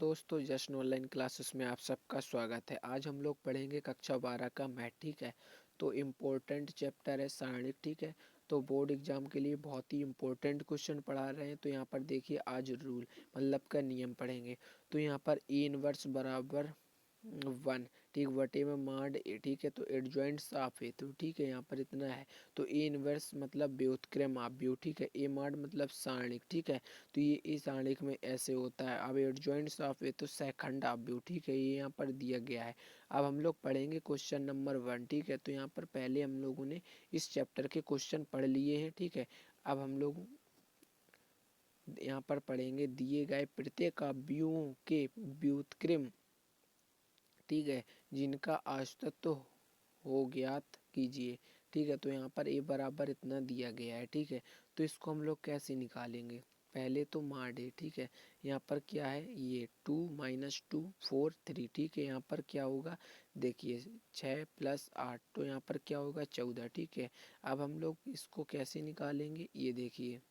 दोस्तों जश्न online classes में आप सबका स्वागत है। आज हम लोग पढ़ेंगे कक्षा 12 का मैथ। ठीक है, तो इम्पोर्टेंट चैप्टर है सारणिक। ठीक है, तो बोर्ड एग्जाम के लिए बहुत ही इम्पोर्टेंट क्वेश्चन पढ़ा रहे हैं। तो यहाँ पर देखिए आज रूल मतलब का नियम पढ़ेंगे। तो यहाँ पर ए इनवर्स बराबर 1, ठीक, वटे में माड ए, ठीक है, तो एडजॉइंट साफ है, तो ठीक है यहाँ पर इतना है। तो ए इनवर्स मतलब व्युत्क्रम आव्यूह, ठीक है, ए माड मतलब सारणिक, ठीक है, तो ये इस सारणिक में ऐसे होता है। अब एडजॉइंट साफ है तो सेकंड आव्यूह, ठीक है, ये यहाँ पर दिया गया है। अब हम लोग पढ़ेंगे क्वेश्चन नंबर 1। ठीक है, तो यहाँ पर पहले हम लोगों ने इस चैप्टर के क्वेश्चन पढ़ लिए हैं। ठीक है, अब हम लोग यहाँ पर पढ़ेंगे दिए गए प्रत्येक आव्यूहों के व्युत्क्रम, ठीक है, जिनका अस्तित्व हो ज्ञात कीजिए। ठीक है, तो यहाँ पर ए बराबर इतना दिया गया है। ठीक है, तो इसको हम लोग कैसे निकालेंगे? पहले तो माड है, ठीक है, यहाँ पर क्या है, ये 2 - 2 4 3, ठीक है, यहाँ पर क्या होगा, देखिए 6 + 8, तो यहाँ पर क्या होगा 14। ठीक है, अब हम लोग इसको कैसे निकालेंगे, ये देखिए,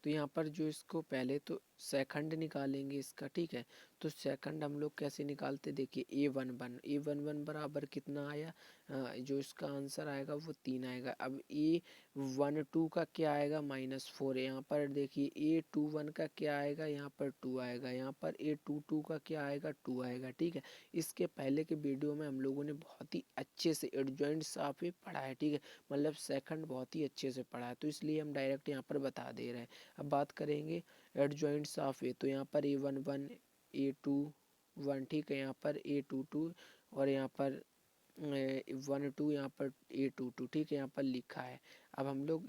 तो यहाँ पर जो इसको पहले तो सेकंड निकालेंगे इसका। ठीक है, तो सेकंड हम लोग कैसे निकालते, देखिए ए 1 1 बराबर कितना आया, जो इसका आंसर आएगा वो 3 आएगा। अब ए 1 2 का क्या आएगा, -4। यहाँ पर देखिए ए 2 1 का क्या आएगा, यहाँ पर 2 आएगा। यहाँ पर ए 2 2 का क्या आएगा, 2 आएगा। ठीक है, इसके पहले के वीडियो में हम लोगों ने बहुत ही अच्छे से एडजॉइंट साफे पढ़ा है। ठीक है, मतलब सेकंड बहुत ही अच्छे से पढ़ा है, तो इसलिए हम डायरेक्ट यहाँ पर बता दे रहे हैं। अब बात करेंगे एडजॉइंट साफ है, तो यहाँ पर ए 1 1 ए 2 1, ठीक है, यहाँ पर ए 2 2 और यहाँ पर 1 2, यहाँ पर ए 2 2, ठीक है, यहाँ पर लिखा है। अब हम लोग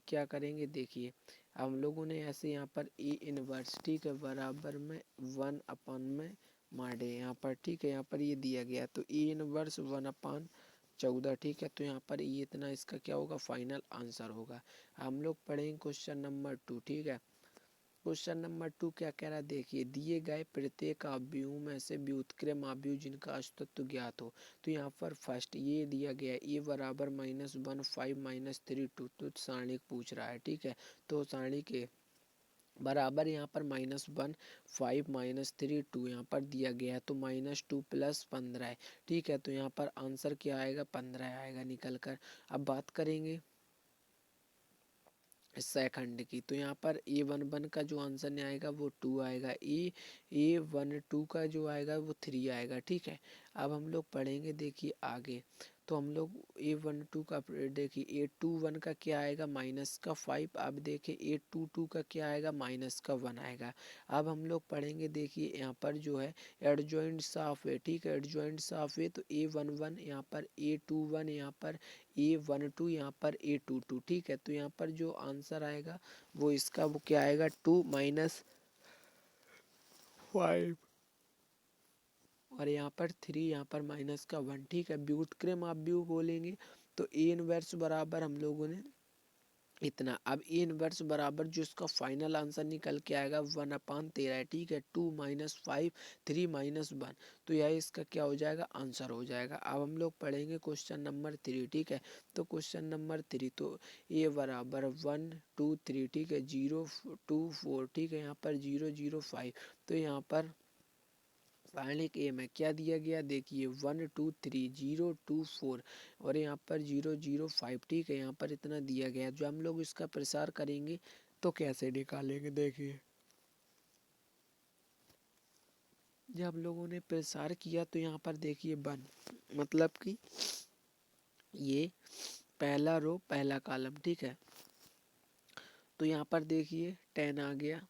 क्या करेंगे, देखिए हम लोगों ने ऐसे यहाँ पर ए इनवर्स, ठीक है, बराबर में 1 में माडे यहाँ पर, ठीक है, यहाँ पर ये दिया गया, तो ए इनवर्स 1/14, ठीक है, तो यहाँ पर ये इतना इसका क्या होगा, फाइनल आंसर होगा। हम लोग पढ़ेंगे क्वेश्चन नंबर 2। ठीक है, क्वेश्चन नंबर 2 क्या कह रहा है, देखिए दिए गए प्रत्येक आव्यूह में से व्युत्क्रम आव्यूह जिनका अस्तित्व ज्ञात हो। तो यहाँ पर फर्स्ट ये दिया गया ए बराबर -1 5 -3 2, तो सारणिक पूछ रहा है। ठीक है, तो सारणिक के बराबर यहाँ पर -1 5 -3 2 यहाँ पर दिया गया है, तो -2 + 15 है। ठीक है, तो यहाँ पर आंसर क्या आएगा, 15 आएगा निकल कर। अब बात करेंगे सेकंड की, तो यहाँ पर ए 1 1 का जो आंसर नहीं आएगा वो 2 आएगा, ए 1 2 का जो आएगा वो 3 आएगा। ठीक है, अब हम लोग पढ़ेंगे, देखिए आगे, तो हम लोग ए 1 2 का देखिए ए 2 1 का क्या आएगा, -5। अब देखिए ए 2 2 का क्या आएगा, -1 आएगा। अब हम लोग पढ़ेंगे, देखिए यहाँ पर जो है एडजॉइंट साफ है। ठीक है, एडजॉइंट साफ है, तो ए 1 1 यहाँ पर ए 2 1, यहाँ पर ए 1 2, यहाँ पर ए 2 2, ठीक है, तो यहाँ पर जो आंसर आएगा वो इसका वो क्या आएगा, 2 - 5 और यहाँ पर 3, यहाँ पर -1। ठीक है, व्युत्क्रम आव्यूह बोलेंगे तो ए इनवर्स बराबर हम लोगों ने इतना। अब ए इनवर्स बराबर जो इसका फाइनल आंसर निकल के आएगा 1/13 है। ठीक है, 2 - 5 3 -1, तो यह इसका क्या हो जाएगा, आंसर हो जाएगा। अब हम लोग पढ़ेंगे क्वेश्चन नंबर 3। ठीक है, तो क्वेश्चन नंबर 3, तो ए बराबर 1 2 3, ठीक है, 0 2 4, ठीक है, यहाँ पर 0 0 5, तो यहाँ पर सारणिक ए में क्या दिया गया, देखिए 1 2 3 0 2 4 और यहाँ पर 0 0 5, ठीक है, यहाँ पर इतना दिया गया। जो हम लोग इसका प्रसार करेंगे तो कैसे निकालेंगे, देखिए जब हम लोगों ने प्रसार किया तो यहाँ पर देखिए 1 मतलब कि ये पहला रो पहला कॉलम। ठीक है, तो यहाँ पर देखिए 10 आ गया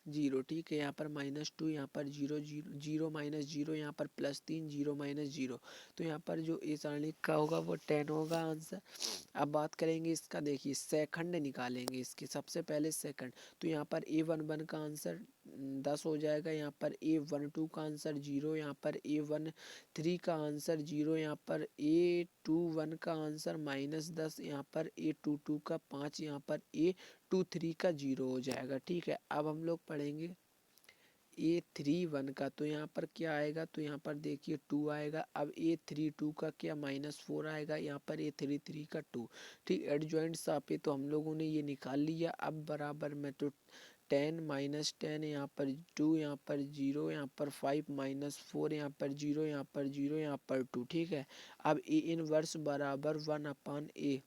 -0, ठीक है, यहाँ पर -2, यहाँ पर 0 0 0 -0, यहाँ पर +3 0 -0, तो यहाँ पर जो ए सारणिक का होगा वो 10 होगा आंसर। अब बात करेंगे इसका, देखिए सेकंड निकालेंगे इसके, सबसे पहले सेकंड, तो यहाँ पर ए 1 1 का आंसर 10 हो जाएगा, यहाँ पर ए 1 2 का आंसर 0, यहाँ पर ए 1 3 का आंसर 0, यहाँ पर ए 2 1 का आंसर -10, यहाँ पर ए 2 2 का 5, यहाँ पर ए 2 3 का 0 हो जाएगा। ठीक है, अब हम लोग पढ़ेंगे ए 3 1 का, तो यहाँ पर क्या आएगा, तो यहाँ पर देखिए 2 आएगा। अब ए 3 2 का क्या, -4 आएगा, यहाँ पर ए 3 3 का 2। ठीक, एडजॉइंट साफे तो हम लोगों ने ये निकाल लिया। अब बराबर में तो 10 माइनस 10, यहाँ पर 2, यहाँ पर 0, यहाँ पर 5 माइनस 4, यहाँ पर 0, यहाँ पर 0, यहाँ पर 2, ठीक है। अब ए इनवर्स बराबर 1/a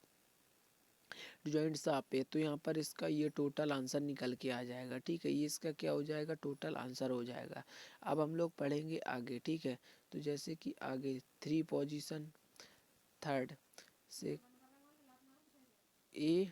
जॉइंट साप है, तो यहाँ पर इसका ये टोटल आंसर निकल के आ जाएगा, ठीक है। ये इसका क्या हो जाएगा, टोटल आंसर हो जाएगा। अब हम लोग पढ़ेंगे आगे, ठीक है। तो जैसे कि आगे 3 पोजीशन थर्ड से ए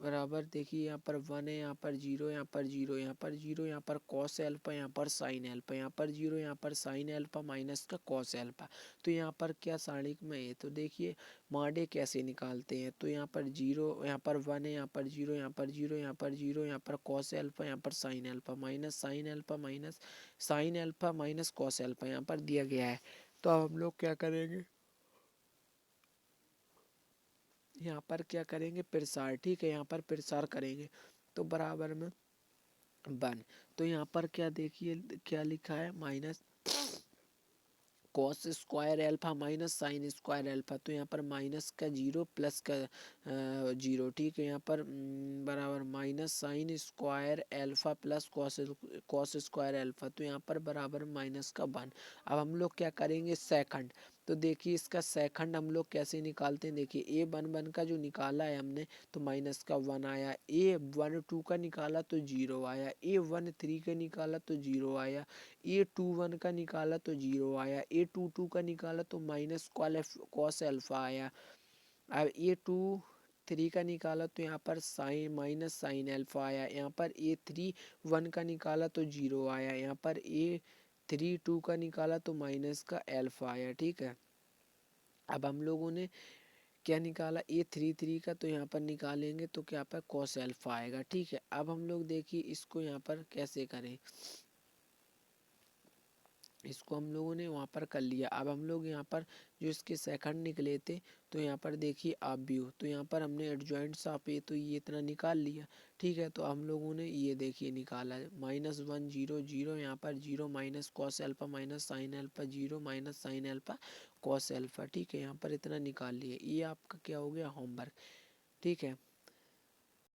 बराबर देखिए यहाँ पर 1 है, यहाँ पर 0, यहाँ पर 0, यहाँ पर 0, यहाँ पर कॉस एल्फा, यहाँ पर साइन एल्फा, यहाँ पर 0, यहाँ पर साइन एल्फा माइनस का कॉस एल्फा। तो यहाँ पर क्या सारणिक में है, तो देखिए माडे कैसे निकालते हैं। तो यहाँ पर 0, यहाँ पर 1 है, यहाँ पर 0, यहाँ पर 0, यहाँ पर 0, यहाँ पर कॉस एल्फा, यहाँ पर sine alpha minus sine alpha minus sine alpha minus cos alpha यहाँ पर दिया गया है। तो अब हम लोग क्या करेंगे, यहाँ पर क्या करेंगे, प्रसार, ठीक है। यहाँ पर प्रसार करेंगे तो बराबर में 1। तो यहाँ पर क्या देखिए क्या लिखा है, minus cos square alpha minus sine square alpha. तो यहाँ पर माइनस का 0 प्लस का 0, ठीक है। यहाँ पर बराबर minus sine square alpha plus cos square alpha. तो यहाँ पर बराबर माइनस का 1। अब हम लोग क्या करेंगे, सेकंड। तो देखिए इसका सेकंड हम लोग कैसे निकालते हैं, देखिए a1 का जो निकाला है हमने तो माइनस का 1 आया, a12 का निकाला तो 0 आया, a13 का निकाला तो 0 आया, a21 का निकाला तो 0 आया, a22 का निकाला तो माइनस कॉस एल्फा आया। अब a23 का निकाला तो यहाँ पर साइन माइनस साइन एल्फा आया, यहाँ पर a31 का निकाला तो 0 आया, यहाँ पर a32 का निकाला तो माइनस का एल्फा आया, ठीक है। अब हम लोगों ने क्या निकाला, a33 का, तो यहाँ पर निकालेंगे तो क्या पर कॉस एल्फा आएगा, ठीक है। अब हम लोग देखिए इसको यहाँ पर कैसे करें, इसको हम लोगों ने वहाँ पर कर लिया। अब हम लोग यहाँ पर जो इसके सेकंड निकले थे तो यहाँ पर देखिए आप भी हो, तो यहाँ पर हमने एडजॉइंट साप है तो ये इतना निकाल लिया, ठीक है। तो हम लोगों ने ये देखिए निकाला -1 0 0, यहाँ पर 0 minus cos alpha minus sine alpha, 0 minus sine alpha cos alpha, ठीक है। यहाँ पर इतना निकाल लिया, ये आपका क्या हो गया, होमवर्क, ठीक है।